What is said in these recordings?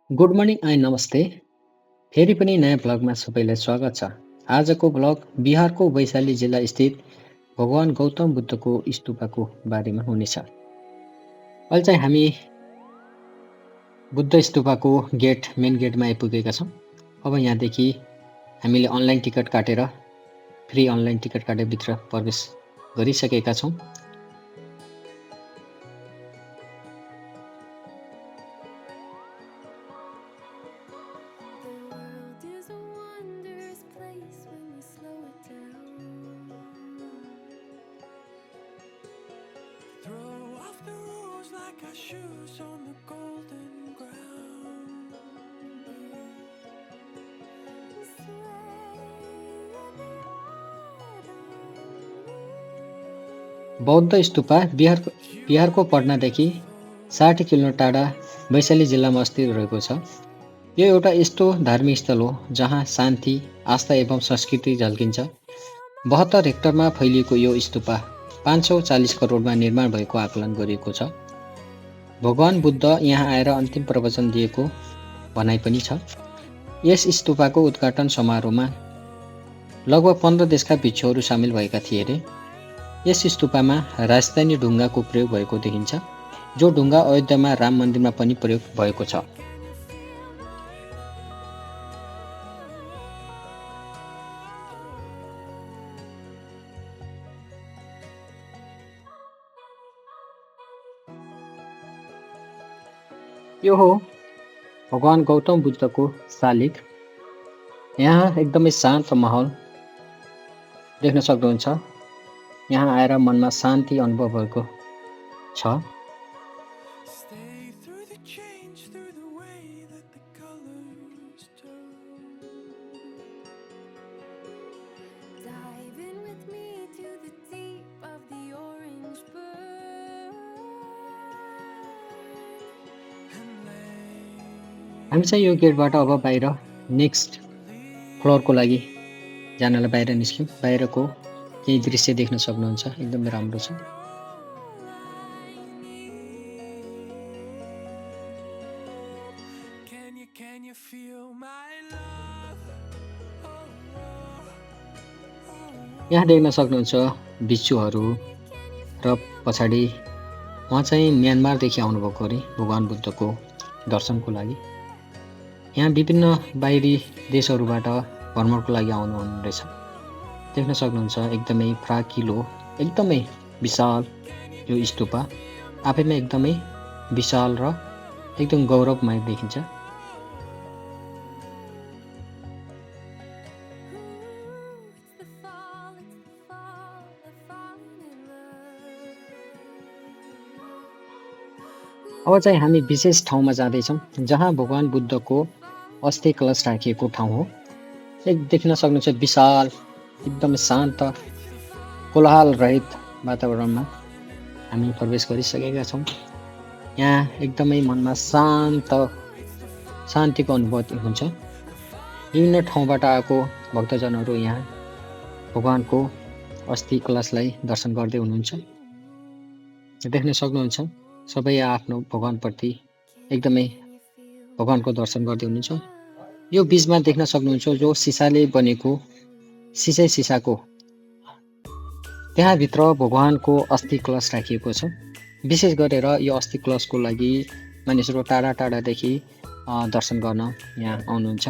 Good morning and नमस्ते। फेरि पनि नयाँ भ्लगमा सबैलाई स्वागत छ। आजको भ्लग बिहारको वैशाली जिल्ला स्थित भगवान गौतम बुद्धको स्तूपको बारेमा हुनेछ। अहिले चाहिँ हामी बुद्ध स्तूपको मेन गेटमा आइपुगेका छौँ। अब यहाँदेखि हामीले फ्री अनलाइन टिकट काटेर भित्र प्रवेश गरिसकेका छौँ। बौद्ध स्तूपा बिहारको पटनादेखि 60 किलोमिटर टाढा वैशाली जिल्लामा अवस्थित रहेको छ। यो एउटा यस्तो धार्मिक स्थल हो जहाँ शान्ति, आस्था एवं संस्कृति झल्किन्छ। 72 हेक्टरमा फैलिएको यो स्तूपा 540 करोडमा निर्माण भएको आकलन गरिएको छ। भगवान बुद्ध यहाँ आएर अन्तिम प्रवचन दिएको भनाइ पनि छ। यस स्तूपको उद्घाटन समारोहमा लगभग 15 देशका भिक्षुहरू सामेल भएका थिए रे। यस स्तूपमा राजस्थानी ढुङ्गाको प्रयोग भएको देखिन्छ, जो ढुङ्गा अयोध्यामा राम मन्दिरमा पनि प्रयोग भएको छ। यो हो भगवान गौतम बुद्धको शालिग। यहाँ एकदमै शान्त माहौल देख्न सक्नुहुन्छ। यहाँ आएर मनमा शान्ति अनुभव भएको छ। हामी चाहिँ यो गेटबाट अब बाहिर नेक्स्ट फ्लोरको लागि जानलाई बाहिर निस्क्यौँ। बाहिरको केही दृश्य देख्न सक्नुहुन्छ, एकदमै राम्रो छ। यहाँ देख्न सक्नुहुन्छ भिक्षुहरू र पछाडि उहाँ चाहिँ म्यानमारदेखि आउनुभएको अरे भगवान बुद्धको दर्शनको लागि। यहाँ विभिन्न बाहिरी देशहरूबाट भ्रमणको लागि आउनुहुने रहेछ। देख्न सक्नुहुन्छ एकदमै फ्राकिलो, एकदमै विशाल यो स्तूपा आफैमा एकदमै विशाल र एकदम गौरवमय देखिन्छ। अब चाहिँ हामी विशेष ठाउँमा जाँदैछौँ जहाँ भगवान बुद्धको अस्थि कलश राखिएको ठाउँ हो। देख्न सक्नुहुन्छ विशाल, एकदम शान्त, कोलाहल रहित वातावरणमा हामी प्रवेश गरिसकेका छौँ। यहाँ एकदमै मनमा शान्तिको अनुभूति हुन्छ। विभिन्न ठाउँबाट आएको भक्तजनहरू यहाँ भगवानको अस्थि कलशलाई दर्शन गर्दै हुनुहुन्छ। देख्न सक्नुहुन्छ सबै आफ्नो भगवानप्रति एकदमै भगवानको दर्शन गर्दै हुनुहुन्छ। यो बीचमा देख्न सक्नुहुन्छ जो सिसाले बनेको सिसाको त्यहाँभित्र भगवानको अस्थि कलश राखिएको छ। विशेष गरेर यो अस्थि कलशको लागि मानिसहरू टाढा टाढादेखि दर्शन गर्न यहाँ आउनुहुन्छ।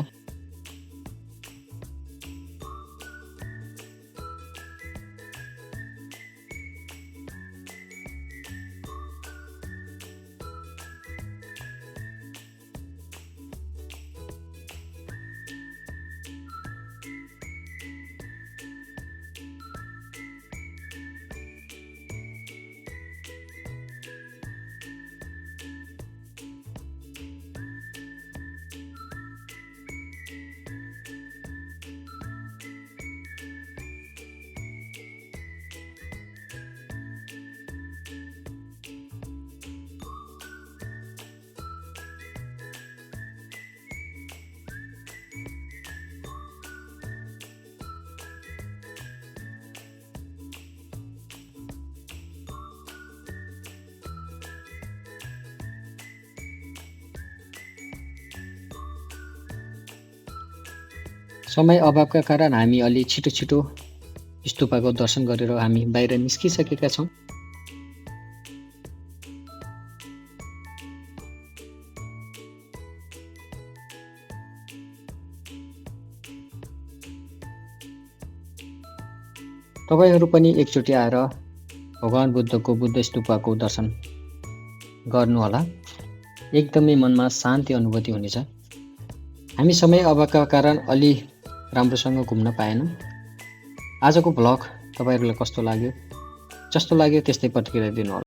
समय अभावका कारण हामी अलि छिटो स्तूपको दर्शन गरेर हामी बाहिर निस्किसकेका छौँ। तपाईहरू पनि एकचोटि आएर भगवान बुद्धको बुद्ध स्तूपको दर्शन गर्नुहोला। एकदमै मनमा शान्ति अनुभूति हुनेछ। हामी समय अभावका कारण अलि राम्रोसँग घुम्न पाएनौँ। आजको भ्लग तपाईहरूलाई कस्तो लाग्यो? जस्तो लाग्यो त्यस्तै प्रतिक्रिया दिनुहोला।